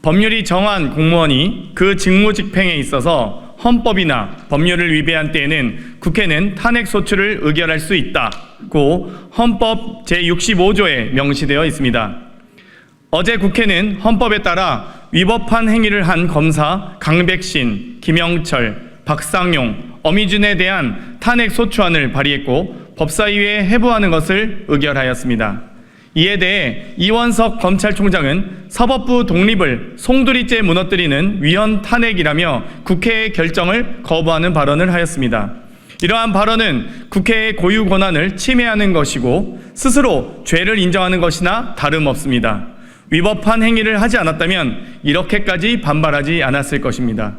법률이 정한 공무원이 그 직무 집행에 있어서 헌법이나 법률을 위배한 때에는 국회는 탄핵 소추를 의결할 수 있다고 헌법 제65조에 명시되어 있습니다. 어제 국회는 헌법에 따라 위법한 행위를 한 검사 강백신, 김영철, 박상용, 어미준에 대한 탄핵 소추안을 발의했고 법사위에 회부하는 것을 의결하였습니다. 이에 대해 이원석 검찰총장은 사법부 독립을 송두리째 무너뜨리는 위헌 탄핵이라며 국회의 결정을 거부하는 발언을 하였습니다. 이러한 발언은 국회의 고유 권한을 침해하는 것이고 스스로 죄를 인정하는 것이나 다름없습니다. 위법한 행위를 하지 않았다면 이렇게까지 반발하지 않았을 것입니다.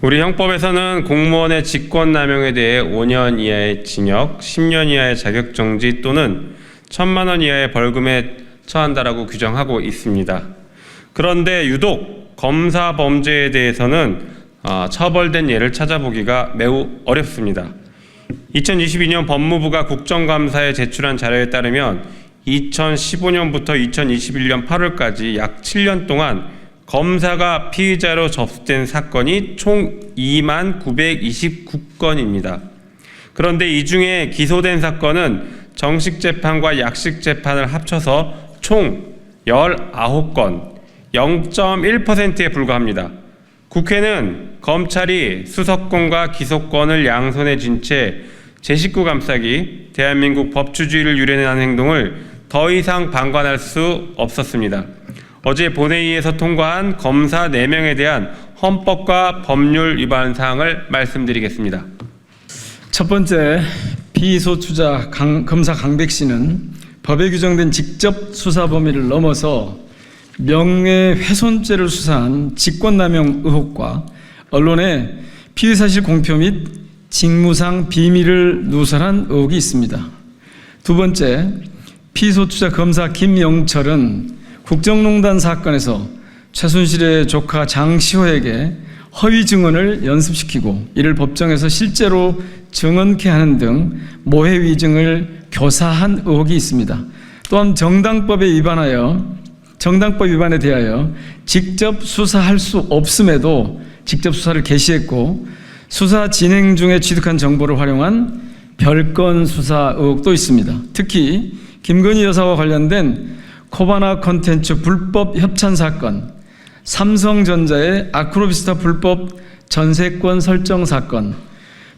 우리 형법에서는 공무원의 직권남용에 대해 5년 이하의 징역, 10년 이하의 자격정지 또는 1,000만 원 이하의 벌금에 처한다라고 규정하고 있습니다. 그런데 유독 검사 범죄에 대해서는 처벌된 예를 찾아보기가 매우 어렵습니다. 2022년 법무부가 국정감사에 제출한 자료에 따르면 2015년부터 2021년 8월까지 약 7년 동안 검사가 피의자로 접수된 사건이 총 29,929건입니다. 그런데 이 중에 기소된 사건은 정식 재판과 약식 재판을 합쳐서 총 19건, 0.1%에 불과합니다. 국회는 검찰이 수사권과 기소권을 양손에 쥔 채 제 식구 감싸기, 대한민국 법치주의를 유린하는 행동을 더 이상 방관할 수 없었습니다. 어제 본회의에서 통과한 검사 4명에 대한 헌법과 법률 위반 사항을 말씀드리겠습니다. 첫 번째, 피소추자 검사 강백신은 법에 규정된 직접 수사 범위를 넘어서 명예훼손죄를 수사한 직권남용 의혹과 언론에 피의사실 공표 및 직무상 비밀을 누설한 의혹이 있습니다. 두 번째, 피소추자 검사 김영철은 국정농단 사건에서 최순실의 조카 장시호에게 허위 증언을 연습시키고 이를 법정에서 실제로 증언케 하는 등 모해 위증을 교사한 의혹이 있습니다. 또한 정당법 위반에 대하여 직접 수사할 수 없음에도 직접 수사를 개시했고 수사 진행 중에 취득한 정보를 활용한 별건 수사 의혹도 있습니다. 특히 김건희 여사와 관련된 코바나 콘텐츠 불법 협찬 사건, 삼성전자의 아크로비스타 불법 전세권 설정 사건,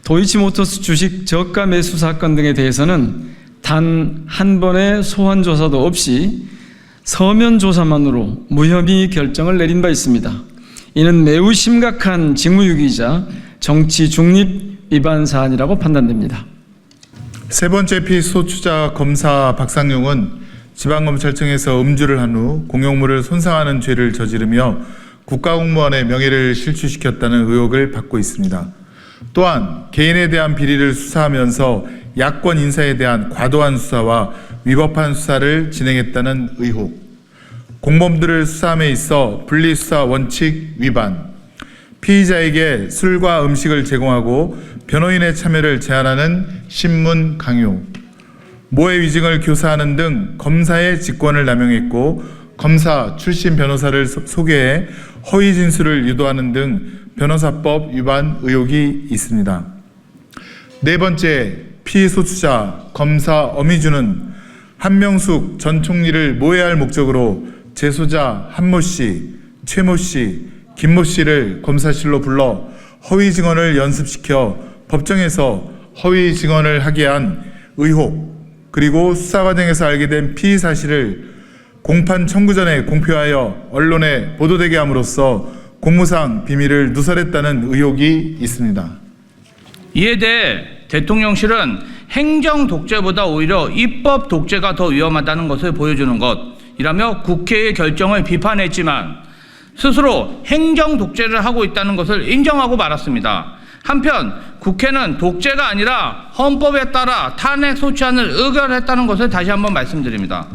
도이치모터스 주식 저가 매수 사건 등에 대해서는 단 한 번의 소환 조사도 없이 서면 조사만으로 무혐의 결정을 내린 바 있습니다. 이는 매우 심각한 직무유기이자 정치 중립 위반 사안이라고 판단됩니다. 세 번째 피소추자 검사 박상용은 지방검찰청에서 음주를 한 후 공용물을 손상하는 죄를 저지르며 국가공무원의 명예를 실추시켰다는 의혹을 받고 있습니다. 또한 개인에 대한 비리를 수사하면서 야권 인사에 대한 과도한 수사와 위법한 수사를 진행했다는 의혹, 공범들을 수사함에 있어 분리수사 원칙 위반, 피의자에게 술과 음식을 제공하고 변호인의 참여를 제한하는 신문 강요, 모해 위증을 교사하는 등 검사의 직권을 남용했고 검사 출신 변호사를 소개해 허위 진술을 유도하는 등 변호사법 위반 의혹이 있습니다. 네 번째, 피소추자 검사 어미준은 한명숙 전 총리를 모해할 목적으로 재소자 한모 씨, 최모 씨, 김모 씨를 검사실로 불러 허위 증언을 연습시켜 법정에서 허위 증언을 하게 한 의혹, 그리고 수사 과정에서 알게 된 피의 사실을 공판 청구 전에 공표하여 언론에 보도되게 함으로써 공무상 비밀을 누설했다는 의혹이 있습니다. 이에 대해 대통령실은 행정 독재보다 오히려 입법 독재가 더 위험하다는 것을 보여주는 것이라며 국회의 결정을 비판했지만 스스로 행정 독재를 하고 있다는 것을 인정하고 말았습니다. 한편 국회는 독재가 아니라 헌법에 따라 탄핵 소추안을 의결했다는 것을 다시 한번 말씀드립니다.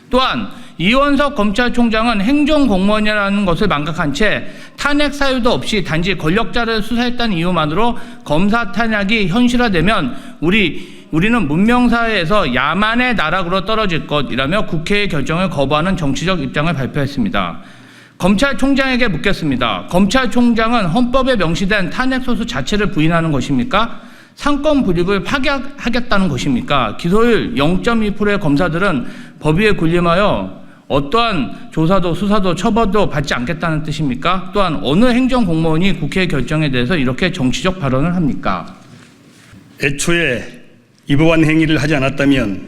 또한 이원석 검찰총장은 행정공무원이라는 것을 망각한 채 탄핵 사유도 없이 단지 권력자를 수사했다는 이유만으로 검사 탄핵이 현실화되면 우리는 문명사회에서 야만의 나락으로 떨어질 것이라며 국회의 결정을 거부하는 정치적 입장을 발표했습니다. 검찰총장에게 묻겠습니다. 검찰총장은 헌법에 명시된 탄핵소수 자체를 부인하는 것입니까? 상권 분립을 파괴하겠다는 것입니까? 기소율 0.2%의 검사들은 법위에 군림하여 어떠한 조사도 수사도 처벌도 받지 않겠다는 뜻입니까? 또한 어느 행정공무원이 국회 결정에 대해서 이렇게 정치적 발언을 합니까? 애초에 이 법안 행위를 하지 않았다면,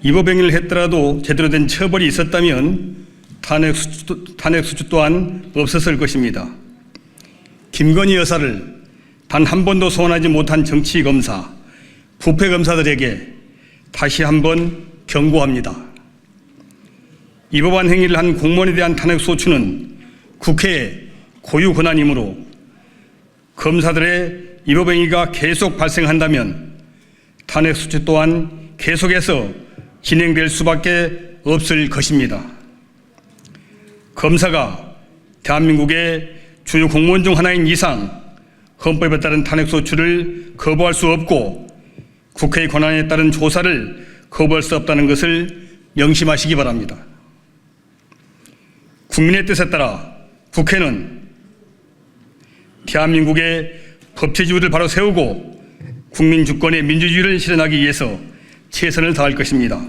이 법 행위를 했더라도 제대로 된 처벌이 있었다면 탄핵 수주 또한 없었을 것입니다. 김건희 여사를 단 한 번도 소환하지 못한 정치 검사, 부패 검사들에게 다시 한번 경고합니다. 이 법안 행위를 한 공무원에 대한 탄핵 소추는 국회의 고유 권한이므로 검사들의 이 법 행위가 계속 발생한다면 탄핵 소추 또한 계속해서 진행될 수밖에 없을 것입니다. 검사가 대한민국의 주요 공무원 중 하나인 이상 헌법에 따른 탄핵 소추를 거부할 수 없고 국회의 권한에 따른 조사를 거부할 수 없다는 것을 명심하시기 바랍니다. 국민의 뜻에 따라 국회는 대한민국의 법치주의를 바로 세우고 국민 주권의 민주주의를 실현하기 위해서 최선을 다할 것입니다.